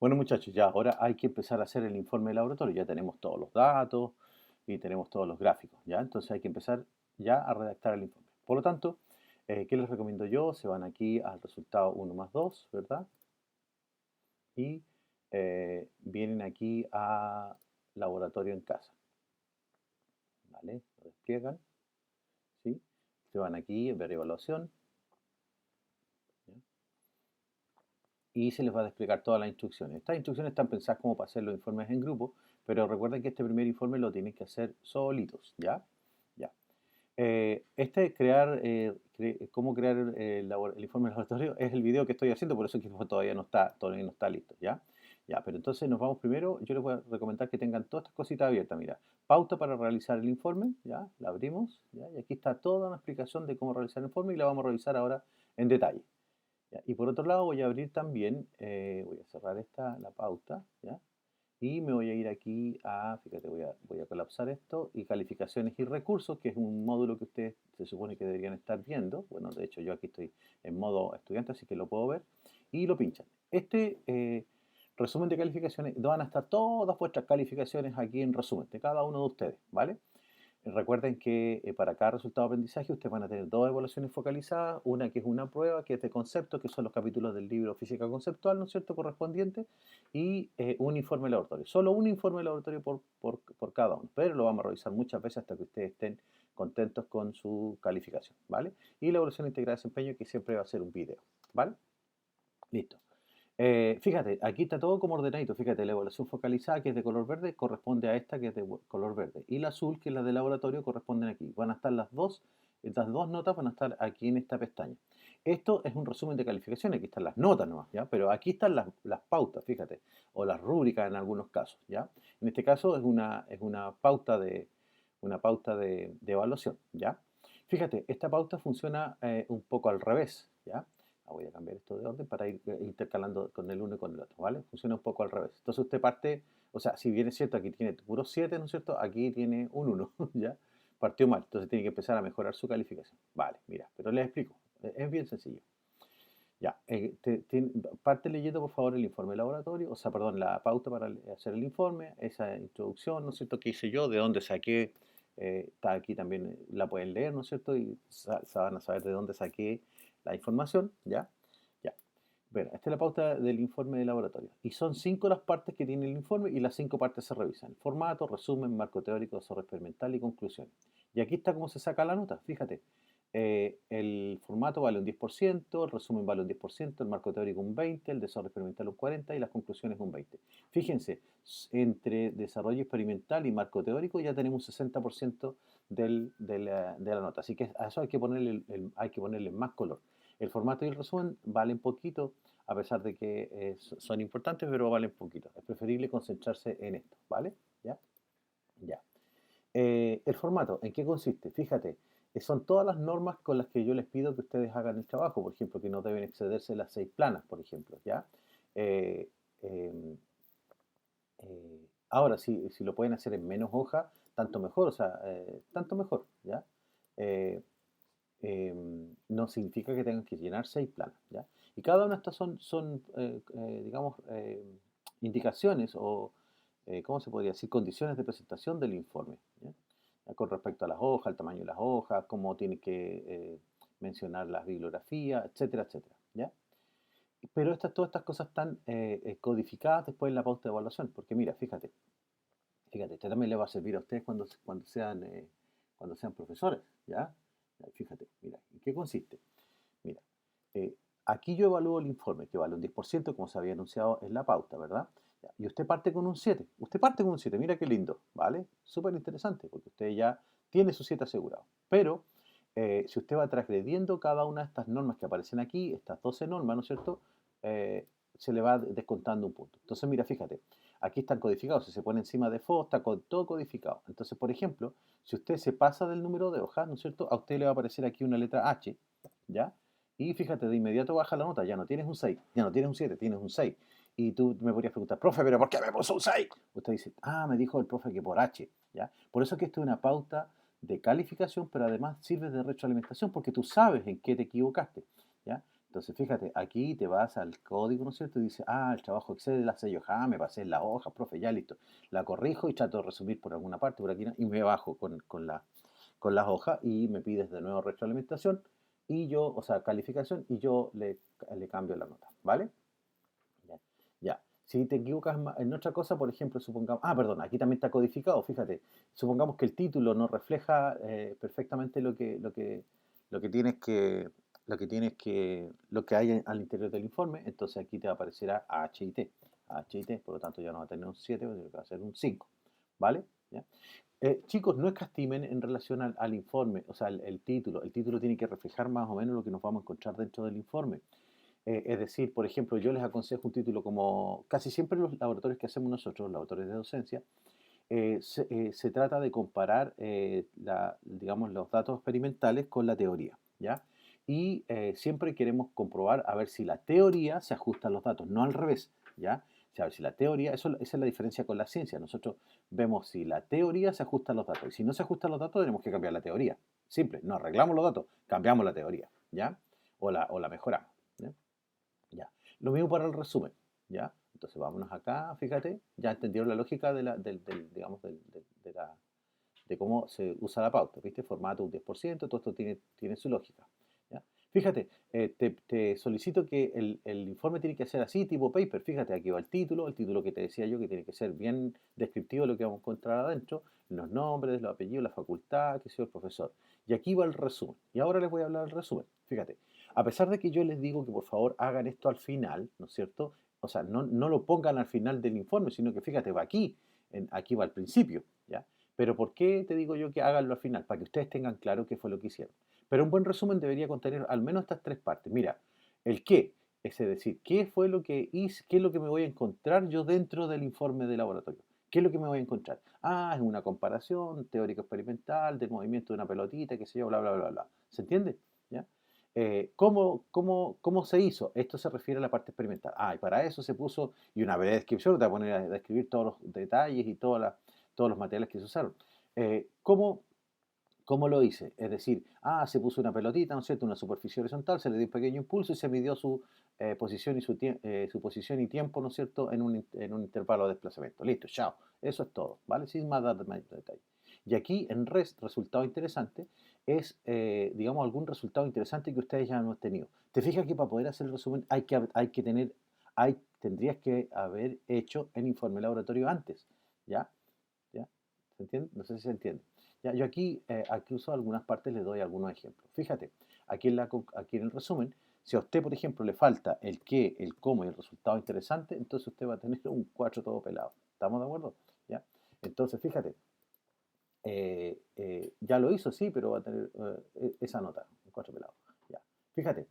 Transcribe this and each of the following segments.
Bueno, muchachos, ya ahora hay que empezar a hacer el informe de laboratorio. Ya tenemos todos los datos y tenemos todos los gráficos, ¿ya? Entonces hay que empezar ya a redactar el informe. Por lo tanto, ¿qué les recomiendo yo? Se van aquí al resultado uno más 2, ¿verdad? Y vienen aquí a laboratorio en casa, ¿vale? Lo despliegan, ¿sí? Se van aquí, ver evaluación, ¿ya? Y se les va a desplegar todas las instrucciones. Estas instrucciones están pensadas como para hacer los informes en grupo, pero recuerden que este primer informe lo tienen que hacer solitos, ¿ya? Ya. Cómo crear el informe de laboratorio es el video que estoy haciendo, por eso es que todavía no está listo, ¿ya? Ya, pero entonces nos vamos primero, yo les voy a recomendar que tengan todas estas cositas abiertas, mira, pauta para realizar el informe, ¿ya? La abrimos, ¿ya? Y aquí está toda una explicación de cómo realizar el informe y la vamos a revisar ahora en detalle. ¿Ya? Y por otro lado voy a abrir también, voy a cerrar la pauta, ¿ya? Y me voy a ir aquí a, fíjate, voy a colapsar esto, y calificaciones y recursos, que es un módulo que ustedes se supone que deberían estar viendo. Bueno, de hecho yo aquí estoy en modo estudiante, así que lo puedo ver. Y lo pinchan. Resumen de calificaciones, van a estar todas vuestras calificaciones aquí en resumen, de cada uno de ustedes, ¿vale? Recuerden que para cada resultado de aprendizaje ustedes van a tener dos evaluaciones focalizadas, una que es una prueba, que es de concepto, que son los capítulos del libro Física Conceptual, ¿no es cierto?, correspondiente, y un informe laboratorio. Solo un informe laboratorio por cada uno, pero lo vamos a revisar muchas veces hasta que ustedes estén contentos con su calificación, ¿vale? Y la evaluación integrada de desempeño, que siempre va a ser un video, ¿vale? Listo. Fíjate, aquí está todo como ordenadito. Fíjate, la evaluación focalizada, que es de color verde, corresponde a esta que es de color verde. Y la azul, que es la de laboratorio, corresponden aquí. Van a estar las dos notas van a estar aquí en esta pestaña. Esto es un resumen de calificaciones, aquí están las notas nomás, ¿ya? Pero aquí están las pautas, fíjate, o las rúbricas en algunos casos, ¿ya? En este caso es una pauta de evaluación, ¿ya? Fíjate, esta pauta funciona un poco al revés, ¿ya? Voy a cambiar esto de orden para ir intercalando con el uno y con el otro, ¿vale? Funciona un poco al revés. Entonces usted parte, o sea, si bien es cierto, aquí tiene puros 7, ¿no es cierto? Aquí tiene un uno, ¿ya? Partió mal, entonces tiene que empezar a mejorar su calificación. Vale, mira, pero les explico, es bien sencillo. Ya, parte leyendo por favor el informe de laboratorio, o sea, perdón, la pauta para hacer el informe, esa introducción, ¿no es cierto? ¿Qué hice yo? ¿De dónde saqué? Está aquí también, la pueden leer, ¿no es cierto? Y van a saber de dónde saqué la información, ¿ya? Ya. Bueno, esta es la pauta del informe de laboratorio. Y son 5 las partes que tiene el informe y las 5 partes se revisan. Formato, resumen, marco teórico, desarrollo experimental y conclusión. Y aquí está cómo se saca la nota, fíjate. El formato vale un 10%, el resumen vale un 10%, el marco teórico un 20%, el desarrollo experimental un 40% y las conclusiones un 20%. Fíjense, entre desarrollo experimental y marco teórico ya tenemos un 60% de la nota. Así que a eso hay que ponerle más color. El formato y el resumen valen poquito, a pesar de que son importantes, pero valen poquito. Es preferible concentrarse en esto, ¿vale? ¿Ya? Ya. El formato, ¿en qué consiste? Fíjate, son todas las normas con las que yo les pido que ustedes hagan el trabajo, por ejemplo, que no deben excederse las 6 planas, por ejemplo, ¿ya? Eh, em, Ahora, si lo pueden hacer en menos hoja, tanto mejor, o sea, tanto mejor, ¿ya? Eh, no significa que tengan que llenar 6 planas, ¿ya? Y cada una de estas digamos, indicaciones o, ¿cómo se podría decir? Condiciones de presentación del informe, ¿ya? Con respecto a las hojas, el tamaño de las hojas, cómo tiene que mencionar las bibliografías, etcétera, etcétera, ¿ya? Pero todas estas cosas están codificadas después en la pauta de evaluación, porque mira, fíjate, esto también le va a servir a ustedes cuando sean profesores, ¿ya? Fíjate, mira, ¿en qué consiste? Mira, eh, aquí yo evalúo el informe, que vale un 10%, como se había anunciado en la pauta, ¿verdad? Ya, y usted parte con un 7. Usted parte con un 7, mira qué lindo, ¿vale? Súper interesante, porque usted ya tiene su 7 asegurado. Pero, si usted va transgrediendo cada una de estas normas que aparecen aquí, estas 12 normas, ¿no es cierto? Eh, Se le va descontando un punto. Entonces, mira, fíjate, aquí están codificados. Si se pone encima de FO, está todo codificado. Entonces, por ejemplo, si usted se pasa del número de hojas, ¿no es cierto? A usted le va a aparecer aquí una letra H, ¿ya? Y fíjate, de inmediato baja la nota, ya no tienes un 6, ya no tienes un 7, tienes un 6. Y tú me podrías preguntar, profe, ¿pero por qué me puso un 6? Usted dice, me dijo el profe que por H, ¿ya? Por eso que esto es una pauta de calificación, pero además sirve de retroalimentación, porque tú sabes en qué te equivocaste, ¿ya? Entonces, fíjate, aquí te vas al código, ¿no es cierto? Y dice, el trabajo excede las 6 hojas. Me pasé en la hoja, profe, ya listo. La corrijo y trato de resumir por alguna parte, por aquí, ¿no? Y me bajo con las hojas y me pides de nuevo retroalimentación y yo, o sea, calificación y yo le cambio la nota, ¿vale? Ya. Ya. Si te equivocas en otra cosa, por ejemplo, supongamos, perdón, aquí también está codificado, fíjate, supongamos que el título no refleja perfectamente lo que tienes que, lo que hay al interior del informe, entonces aquí te aparecerá HIT, HIT, por lo tanto ya no va a tener un 7, va a ser un 5, ¿vale? ¿Ya? Chicos, no escatimen en relación al informe, o sea, el título tiene que reflejar más o menos lo que nos vamos a encontrar dentro del informe. Es decir, por ejemplo, yo les aconsejo un título como casi siempre los laboratorios que hacemos nosotros, los laboratorios de docencia, se trata de comparar, digamos, los datos experimentales con la teoría, ¿ya? Y siempre queremos comprobar a ver si la teoría se ajusta a los datos, no al revés, ¿ya? O sea, a ver si la teoría, esa es la diferencia con la ciencia. Nosotros vemos si la teoría se ajusta a los datos. Y si no se ajusta a los datos, tenemos que cambiar la teoría. Simple, no arreglamos los datos, cambiamos la teoría, ¿ya? O la mejoramos, ¿ya? Ya. Lo mismo para el resumen, ¿ya? Entonces vámonos acá, fíjate, ya entendieron la lógica digamos, de cómo se usa la pauta, ¿viste? Formato un 10%, todo esto tiene su lógica, ¿ya? Fíjate, te solicito que el informe tiene que ser así, tipo paper, fíjate, aquí va el título que te decía yo, que tiene que ser bien descriptivo de lo que vamos a encontrar adentro, los nombres, los apellidos, la facultad, que sea el profesor. Y aquí va el resumen. Y ahora les voy a hablar del resumen, fíjate. A pesar de que yo les digo que por favor hagan esto al final, ¿no es cierto? O sea, no lo pongan al final del informe, sino que fíjate, va aquí, aquí va al principio, ¿ya? Pero ¿por qué te digo yo que háganlo al final? Para que ustedes tengan claro qué fue lo que hicieron. Pero un buen resumen debería contener al menos estas tres partes. Mira, el qué, es decir, qué fue lo que hice, qué es lo que me voy a encontrar yo dentro del informe de laboratorio. ¿Qué es lo que me voy a encontrar? Es una comparación teórico-experimental del movimiento de una pelotita, qué sé yo, bla, bla, bla, bla. ¿Se entiende? ¿Ya? ¿Cómo se hizo? Esto se refiere a la parte experimental. Y para eso se puso, y una breve descripción, te va a poner a describir todos los detalles y todos los materiales que se usaron. ¿Cómo lo hice? Es decir, se puso una pelotita, ¿no es cierto? Una superficie horizontal, se le dio un pequeño impulso y se midió su posición y su posición y tiempo, ¿no es cierto? En un intervalo de desplazamiento. Listo, chao. Eso es todo, ¿vale? Sin más detalle. Y aquí en resultado interesante, es, digamos, algún resultado interesante que ustedes ya no han tenido. Te fijas que para poder hacer el resumen tendrías que haber hecho el informe laboratorio antes, ¿ya? ¿Ya? ¿Se entiende? No sé si se entiende. Ya, yo aquí uso algunas partes, les doy algunos ejemplos. Fíjate, aquí en el resumen, si a usted, por ejemplo, le falta el qué, el cómo y el resultado interesante, entonces usted va a tener un 4 todo pelado. ¿Estamos de acuerdo? ¿Ya? Entonces, fíjate, ya lo hizo, sí, pero va a tener esa nota, un 4 pelado. Ya. Fíjate,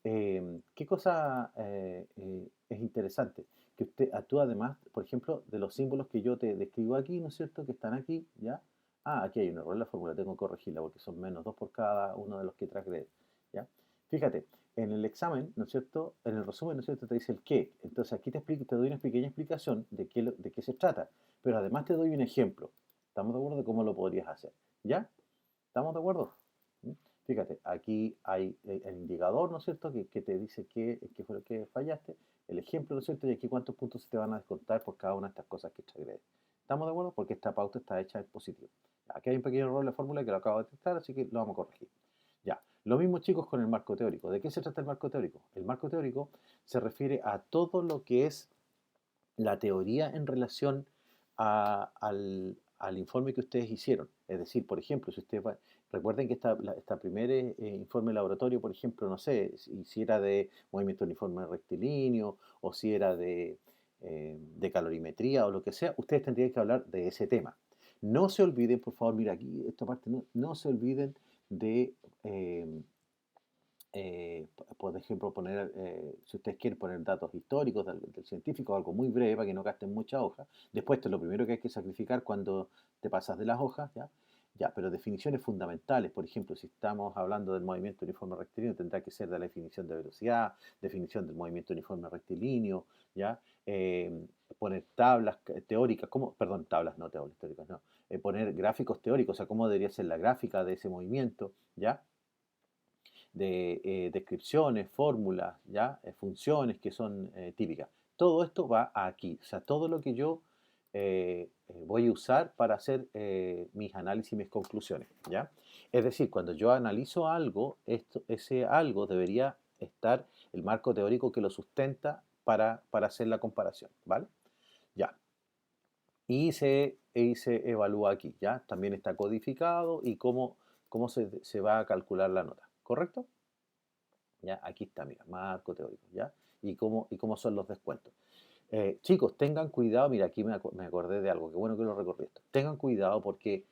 ¿qué cosa es interesante? Que usted actúa además, por ejemplo, de los símbolos que yo te describo aquí, ¿no es cierto? Que están aquí, ¿ya? Aquí hay un error en la fórmula, tengo que corregirla porque son -2 por cada uno de los que transgrede, ¿ya? Fíjate, en el examen, ¿no es cierto? En el resumen, ¿no es cierto? Te dice el qué. Entonces aquí te doy una pequeña explicación de qué se trata, pero además te doy un ejemplo. ¿Estamos de acuerdo de cómo lo podrías hacer? ¿Ya? ¿Estamos de acuerdo? ¿Mm? Fíjate, aquí hay el indicador, ¿no es cierto?, que te dice qué fue lo que fallaste, el ejemplo, ¿no es cierto?, y aquí cuántos puntos se te van a descontar por cada una de estas cosas que te agregué. ¿Estamos de acuerdo? Porque esta pauta está hecha en positivo. Aquí hay un pequeño error en la fórmula que lo acabo de detectar, así que lo vamos a corregir. Ya, lo mismo chicos con el marco teórico. ¿De qué se trata el marco teórico? El marco teórico se refiere a todo lo que es la teoría en relación al informe que ustedes hicieron. Es decir, por ejemplo, si ustedes recuerden que esta primer informe laboratorio, por ejemplo, no sé, si era de movimiento uniforme rectilíneo o si era de calorimetría o lo que sea, ustedes tendrían que hablar de ese tema. No se olviden, por favor, mira aquí, esta parte, no se olviden de eh, por ejemplo, si ustedes quieren poner datos históricos del científico, algo muy breve para que no gasten mucha hoja. Después, esto es lo primero que hay que sacrificar cuando te pasas de las hojas, ¿ya? Ya, pero definiciones fundamentales, por ejemplo, si estamos hablando del movimiento uniforme rectilíneo, tendrá que ser de la definición de velocidad, definición del movimiento uniforme rectilíneo, ¿ya? Poner tablas teóricas, perdón, tablas no teóricas, no, poner gráficos teóricos, o sea, cómo debería ser la gráfica de ese movimiento, ¿ya? descripciones, fórmulas, ¿ya? Funciones que son típicas. Todo esto va aquí, o sea, todo lo que yo voy a usar para hacer mis análisis y mis conclusiones, ¿ya? Es decir, cuando yo analizo algo, ese algo debería estar el marco teórico que lo sustenta para hacer la comparación, ¿vale? Ya. Y se evalúa aquí, ¿ya? También está codificado y cómo se va a calcular la nota, ¿correcto? ¿Ya? Aquí está, mira, marco teórico, ¿ya? Y cómo son los descuentos. Chicos, tengan cuidado, mira, aquí me acordé de algo, qué bueno que lo recordé esto. Tengan cuidado porque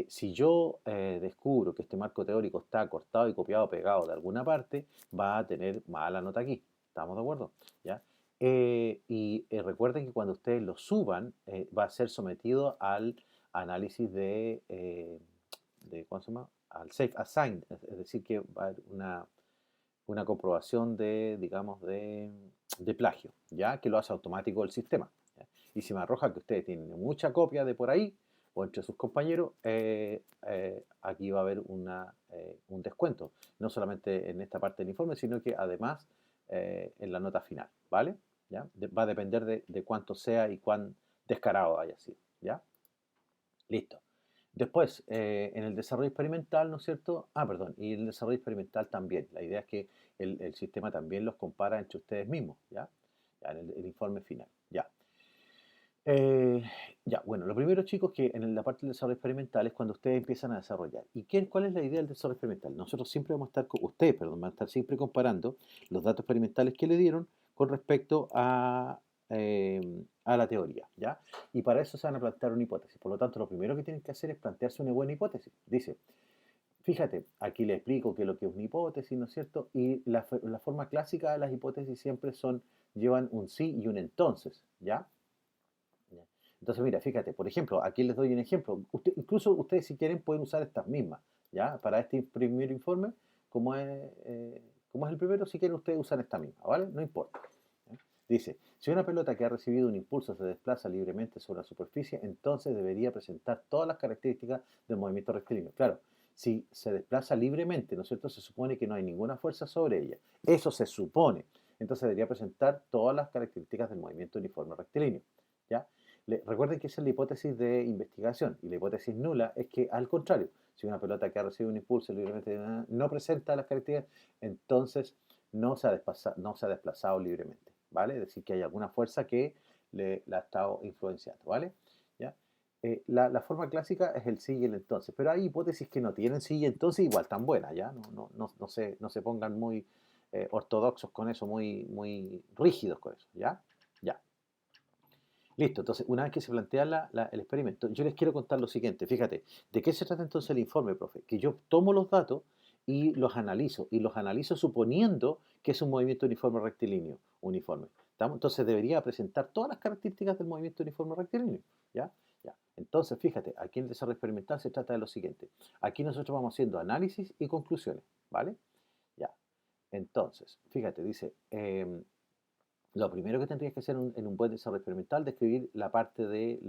si yo descubro que este marco teórico está cortado y copiado, pegado de alguna parte, va a tener mala nota aquí. ¿Estamos de acuerdo? ¿Ya? Y recuerden que cuando ustedes lo suban, va a ser sometido al análisis ¿cómo se llama? Al Safe Assign, es decir, que va a haber una comprobación digamos, de plagio, ¿ya? Que lo hace automático el sistema. ¿Ya? Y si me arroja que ustedes tienen mucha copia de por ahí, o entre sus compañeros, aquí va a haber un descuento, no solamente en esta parte del informe, sino que además en la nota final, ¿vale? ¿Ya? Va a depender de cuánto sea y cuán descarado haya sido, ¿ya? Listo. Después, en el desarrollo experimental, ¿no es cierto? Ah, perdón, y en el desarrollo experimental también. La idea es que el sistema también los compara entre ustedes mismos, ¿ya? Ya, en el informe final, ya. Eh, ya, bueno, lo primero, chicos, que en la parte del desarrollo experimental es cuando ustedes empiezan a desarrollar. ¿Y cuál es la idea del desarrollo experimental? Nosotros siempre vamos a estar, ustedes, perdón, van a estar siempre comparando los datos experimentales que le dieron con respecto a la teoría, ¿ya? Y para eso se van a plantear una hipótesis. Por lo tanto, lo primero que tienen que hacer es plantearse una buena hipótesis. Dice, fíjate, aquí le explico qué es lo que es una hipótesis, ¿no es cierto? Y la forma clásica de las hipótesis siempre llevan un sí y un entonces, ¿ya? ¿Ya? Entonces, mira, fíjate, por ejemplo, aquí les doy un ejemplo. Incluso ustedes si quieren pueden usar estas mismas, ¿ya? Para este primer informe, como es, eh, como es el primero, si quieren ustedes usan esta misma, ¿vale? No importa. ¿Ya? Dice, si una pelota que ha recibido un impulso se desplaza libremente sobre la superficie, entonces debería presentar todas las características del movimiento rectilíneo. Claro, si se desplaza libremente, ¿no es cierto? Se supone que no hay ninguna fuerza sobre ella. Eso se supone. Entonces debería presentar todas las características del movimiento uniforme rectilíneo, ¿ya? Recuerden que esa es la hipótesis de investigación y la hipótesis nula es que al contrario, si una pelota que ha recibido un impulso libremente no presenta las características, entonces no se ha desplazado libremente, ¿vale? Es decir, que hay alguna fuerza que la ha estado influenciando, ¿vale? ¿Ya? La forma clásica es el sí y el entonces, pero hay hipótesis que no tienen sí y entonces igual tan buenas, ¿ya? No se pongan muy ortodoxos con eso, muy, muy rígidos con eso, ¿ya? Ya. Listo, entonces una vez que se plantea el experimento, yo les quiero contar lo siguiente, fíjate, ¿de qué se trata entonces el informe, profe? Que yo tomo los datos y los analizo suponiendo que es un movimiento uniforme rectilíneo, uniforme. ¿Estamos? Entonces debería presentar todas las características del movimiento uniforme rectilíneo, ¿ya? Ya. Entonces, fíjate, aquí en el desarrollo experimental se trata de lo siguiente, aquí nosotros vamos haciendo análisis y conclusiones, ¿vale? Ya. Entonces, fíjate, dice, lo primero que tendrías que hacer en un buen desarrollo experimental, describir la parte de,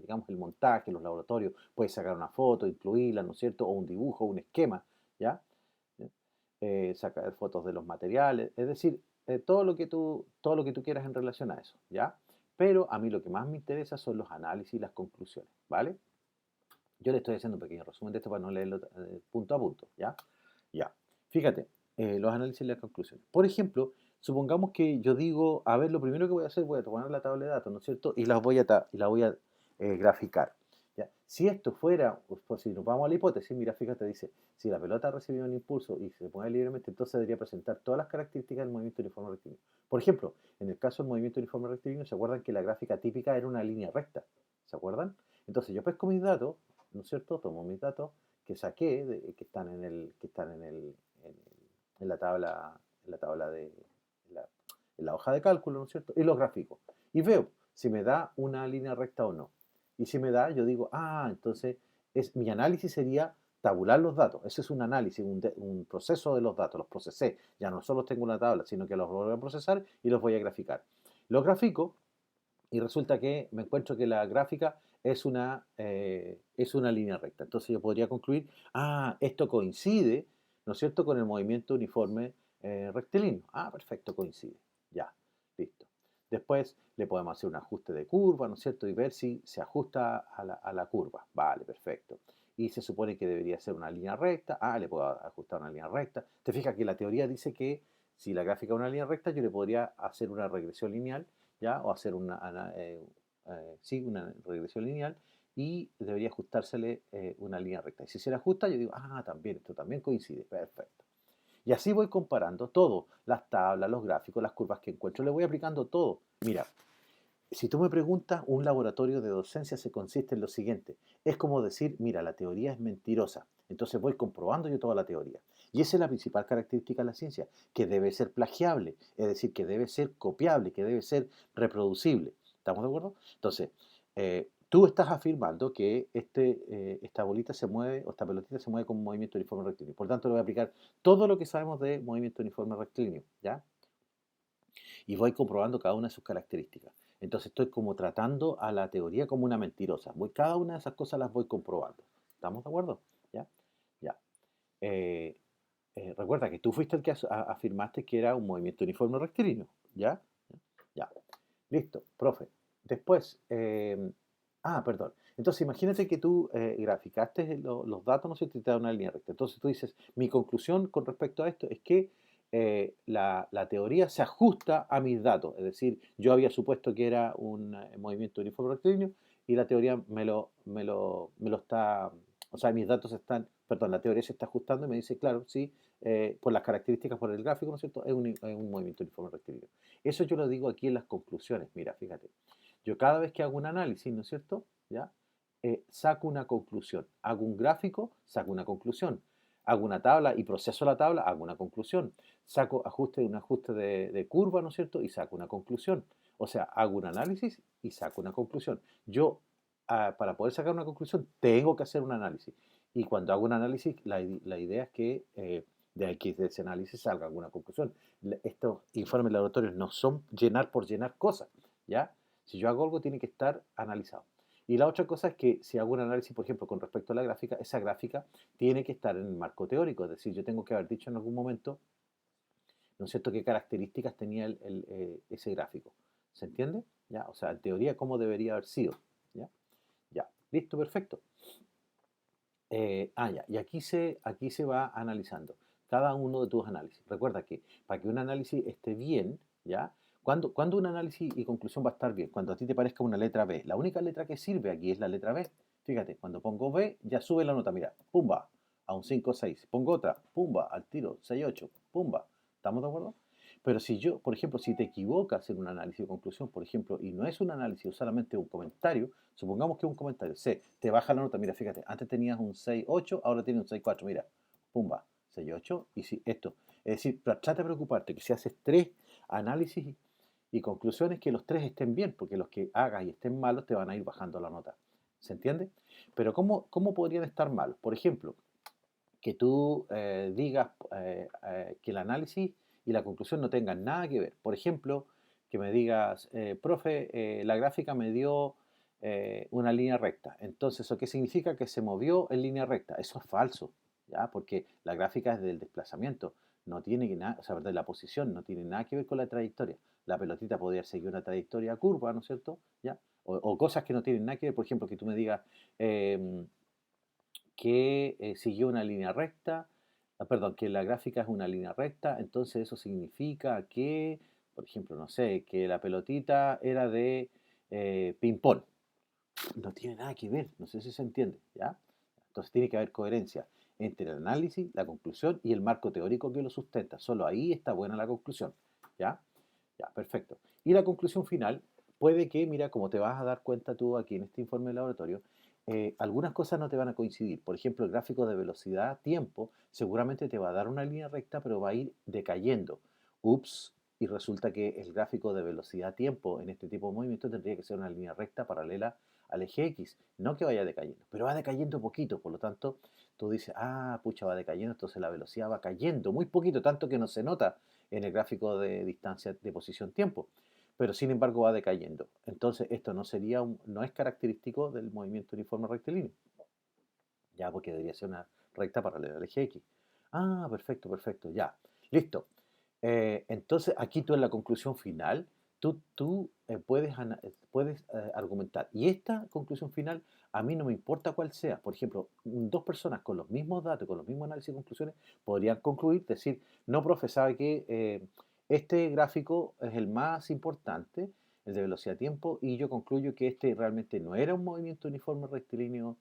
digamos, el montaje, los laboratorios. Puedes sacar una foto, incluirla, ¿no es cierto? O un dibujo, un esquema, ¿ya? Sacar fotos de los materiales, es decir, todo lo que tú quieras en relación a eso, ¿ya? Pero a mí lo que más me interesa son los análisis y las conclusiones, ¿vale? Yo le estoy haciendo un pequeño resumen de esto para no leerlo punto a punto, ¿ya? Ya. Fíjate, los análisis y las conclusiones. Por ejemplo, supongamos que yo digo, a ver, lo primero que voy a hacer, voy a tomar la tabla de datos, ¿no es cierto? Y la voy a graficar. ¿Ya? Si esto fuera, pues, si nos vamos a la hipótesis, mira, fíjate, dice, si la pelota ha recibido un impulso y se mueve libremente, entonces debería presentar todas las características del movimiento uniforme rectilíneo. Por ejemplo, en el caso del movimiento uniforme rectilíneo, ¿se acuerdan que la gráfica típica era una línea recta? ¿Se acuerdan? Entonces yo pesco mis datos, ¿no es cierto? Tomo mis datos que saqué, en la hoja de cálculo, ¿no es cierto? Y los gráficos. Y veo si me da una línea recta o no. Y si me da, yo digo, entonces mi análisis sería tabular los datos. Ese es un análisis, un proceso de los datos. Los procesé. Ya no solo tengo una tabla, sino que los voy a procesar y los voy a graficar. Los grafico y resulta que me encuentro que la gráfica es una línea recta. Entonces yo podría concluir, esto coincide ¿no es cierto?, con el movimiento uniforme rectilíneo. Ah, perfecto, coincide. Ya, listo. Después le podemos hacer un ajuste de curva, ¿no es cierto?, y ver si se ajusta a la curva. Vale, perfecto. Y se supone que debería ser una línea recta. Ah, le puedo ajustar una línea recta. Te fijas que la teoría dice que si la gráfica es una línea recta, yo le podría hacer una regresión lineal, ¿ya? O hacer sí, una regresión lineal y debería ajustársele una línea recta. Y si se le ajusta, yo digo, ah, también, esto también coincide. Perfecto. Y así voy comparando todo, las tablas, los gráficos, las curvas que encuentro, le voy aplicando todo. Mira, si tú me preguntas, un laboratorio de docencia se consiste en lo siguiente. Es como decir, mira, la teoría es mentirosa. Entonces voy comprobando yo toda la teoría. Y esa es la principal característica de la ciencia, que debe ser plagiable, es decir, que debe ser copiable, que debe ser reproducible. ¿Estamos de acuerdo? Entonces, tú estás afirmando que esta bolita se mueve, o esta pelotita se mueve con un movimiento uniforme rectilíneo. Por tanto, le voy a aplicar todo lo que sabemos de movimiento uniforme rectilíneo, ¿ya? Y voy comprobando cada una de sus características. Entonces estoy como tratando a la teoría como una mentirosa. Cada una de esas cosas las voy comprobando. ¿Estamos de acuerdo? ¿Ya? Ya. Eh, recuerda que tú fuiste el que afirmaste que era un movimiento uniforme rectilíneo. ¿Ya? Ya. Listo, profe. Después, perdón. Entonces, imagínate que tú graficaste los datos, ¿no sé, te da una línea recta. Entonces tú dices, mi conclusión con respecto a esto es que la teoría se ajusta a mis datos. Es decir, yo había supuesto que era un movimiento uniforme rectilíneo y la teoría me lo está, o sea, mis datos están, perdón, la teoría se está ajustando y me dice, claro, sí, por las características, por el gráfico, ¿no es cierto? Es un movimiento uniforme rectilíneo. Eso yo lo digo aquí en las conclusiones. Mira, fíjate. Yo cada vez que hago un análisis, ¿no es cierto? ¿Ya? Saco una conclusión. Hago un gráfico, saco una conclusión. Hago una tabla y proceso la tabla, hago una conclusión. Saco un ajuste de curva, ¿no es cierto? Y saco una conclusión. O sea, hago un análisis y saco una conclusión. Yo, para poder sacar una conclusión, tengo que hacer un análisis. Y cuando hago un análisis, la idea es que de ese análisis salga alguna conclusión. Estos informes laboratorios no son llenar por llenar cosas, ¿ya? Si yo hago algo, tiene que estar analizado. Y la otra cosa es que si hago un análisis, por ejemplo, con respecto a la gráfica, esa gráfica tiene que estar en el marco teórico, es decir, yo tengo que haber dicho en algún momento, ¿no es cierto?, qué características tenía ese gráfico. ¿Se entiende? ¿Ya? O sea, en teoría, cómo debería haber sido. ¿Ya? Ya. Listo, perfecto. Ya. Y aquí se va analizando cada uno de tus análisis. Recuerda que para que un análisis esté bien, ¿ya? ¿Cuándo un análisis y conclusión va a estar bien? Cuando a ti te parezca una letra B. La única letra que sirve aquí es la letra B. Fíjate, cuando pongo B, ya sube la nota. Mira, pumba, a un 5 6. Pongo otra, pumba, al tiro, 6 8, pumba. ¿Estamos de acuerdo? Pero si yo, por ejemplo, si te equivocas en un análisis de conclusión, por ejemplo, y no es un análisis, es solamente un comentario, supongamos que es un comentario, C, te baja la nota, mira, fíjate, antes tenías un 6,8, ahora tienes un 6,4, mira, pumba, 6,8, y si esto, es decir, trata de preocuparte que si haces tres análisis y conclusiones, que los tres estén bien, porque los que hagas y estén malos te van a ir bajando la nota. ¿Se entiende? Pero ¿cómo podrían estar malos? Por ejemplo, que tú digas que el análisis y la conclusión no tengan nada que ver. Por ejemplo, que me digas, profe, la gráfica me dio una línea recta. Entonces, ¿eso qué significa? Que se movió en línea recta. Eso es falso, ¿ya? Porque la gráfica es del desplazamiento, no tiene nada, o sea, de la posición, no tiene nada que ver con la trayectoria. La pelotita podría seguir una trayectoria curva, ¿no es cierto? ¿Ya? O cosas que no tienen nada que ver, por ejemplo, que tú me digas, que siguió una línea recta, perdón, que la gráfica es una línea recta, entonces eso significa que, por ejemplo, no sé, que la pelotita era de ping-pong. No tiene nada que ver, no sé si se entiende, ¿ya? Entonces tiene que haber coherencia entre el análisis, la conclusión y el marco teórico que lo sustenta. Solo ahí está buena la conclusión, ¿ya? Ya, perfecto. Y la conclusión final puede que, mira, como te vas a dar cuenta tú aquí en este informe de laboratorio, algunas cosas no te van a coincidir. Por ejemplo, el gráfico de velocidad-tiempo seguramente te va a dar una línea recta, pero va a ir decayendo. Ups, y resulta que el gráfico de velocidad-tiempo en este tipo de movimiento tendría que ser una línea recta paralela al eje X, no que vaya decayendo, pero va decayendo poquito, por lo tanto, tú dices, pucha, va decayendo, entonces la velocidad va cayendo muy poquito, tanto que no se nota en el gráfico de distancia de posición-tiempo, pero sin embargo va decayendo. Entonces esto no es característico del movimiento uniforme rectilíneo, ya porque debería ser una recta paralela al eje X. Ah, perfecto, perfecto, ya. Listo. Entonces, aquí tú en la conclusión final, tú puedes argumentar. Y esta conclusión final, a mí no me importa cuál sea. Por ejemplo, dos personas con los mismos datos, con los mismos análisis y conclusiones, podrían concluir, decir, no, profe, sabe que este gráfico es el más importante, el de velocidad-tiempo, y yo concluyo que este realmente no era un movimiento uniforme rectilíneo,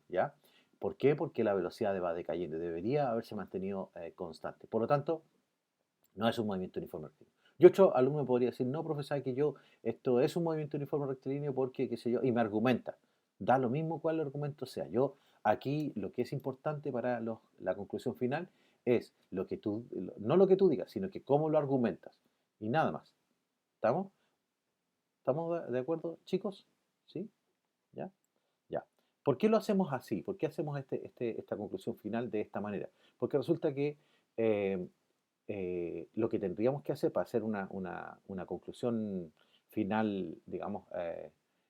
¿ya? ¿Por qué? Porque la velocidad va decayendo, debería haberse mantenido constante. Por lo tanto, no es un movimiento uniforme rectilíneo. Y otro alumno podría decir, no, profesor, que yo, esto es un movimiento uniforme rectilíneo porque, qué sé yo, y me argumenta. Da lo mismo cuál el argumento sea. Yo, aquí, lo que es importante para la conclusión final es lo que tú, no lo que tú digas, sino que cómo lo argumentas. Y nada más. ¿Estamos? ¿Estamos de acuerdo, chicos? ¿Sí? ¿Ya? Ya. ¿Por qué lo hacemos así? ¿Por qué hacemos esta conclusión final de esta manera? Porque resulta que eh, lo que tendríamos que hacer para hacer una conclusión final, digamos,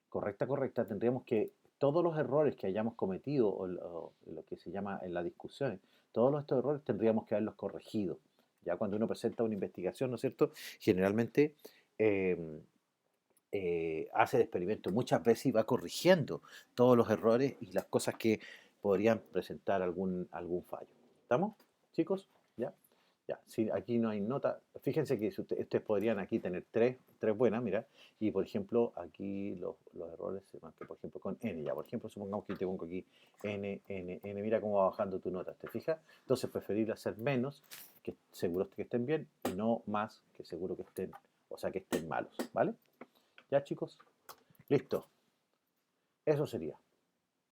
correcta, tendríamos que todos los errores que hayamos cometido o lo que se llama en las discusiones, todos estos errores tendríamos que haberlos corregido. Ya cuando uno presenta una investigación, ¿no es cierto? Generalmente eh, hace el experimento muchas veces y va corrigiendo todos los errores y las cosas que podrían presentar algún fallo. ¿Estamos, chicos? ¿Ya? Ya, si aquí no hay nota, fíjense que si ustedes podrían aquí tener tres buenas, mira, y por ejemplo aquí los errores se marcan, por ejemplo, con n, ya, por ejemplo, supongamos que te pongo aquí n, mira cómo va bajando tu nota, ¿te fijas? Entonces preferible hacer menos, que seguro que estén bien, y no más, que seguro que estén, o sea, que estén malos, ¿vale? Ya, chicos, listo, eso sería.